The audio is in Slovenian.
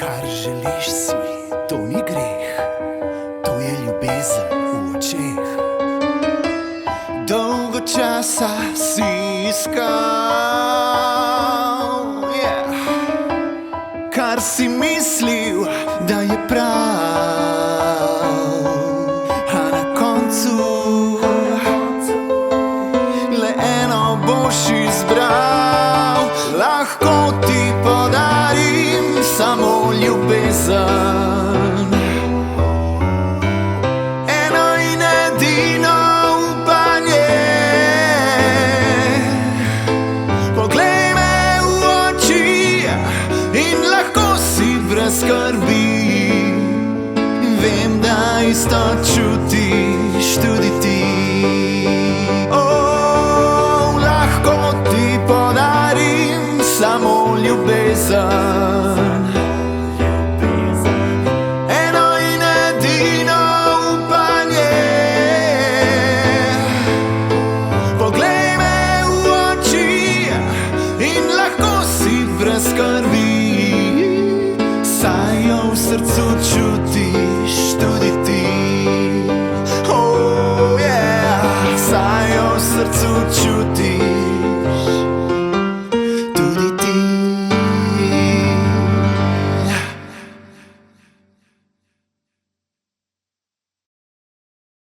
Kar želiš si, to ni greh, to je ljubezen v očeh. Dolgo časa si iskal, kar si mislil, da je prav, a na koncu le eno boš izbral. Lahko ti podarim samo ljubezen, eno in edino upanje. Poglej me v oči in lahko si brez skrbi. Vem, da isto čutiš tudi ti. Lahko ti podarim samo ljubezen, eno in edino upanje. Poglej me v oči in lahko si brez skrbi, saj jo v srcu čutiš tudi ti.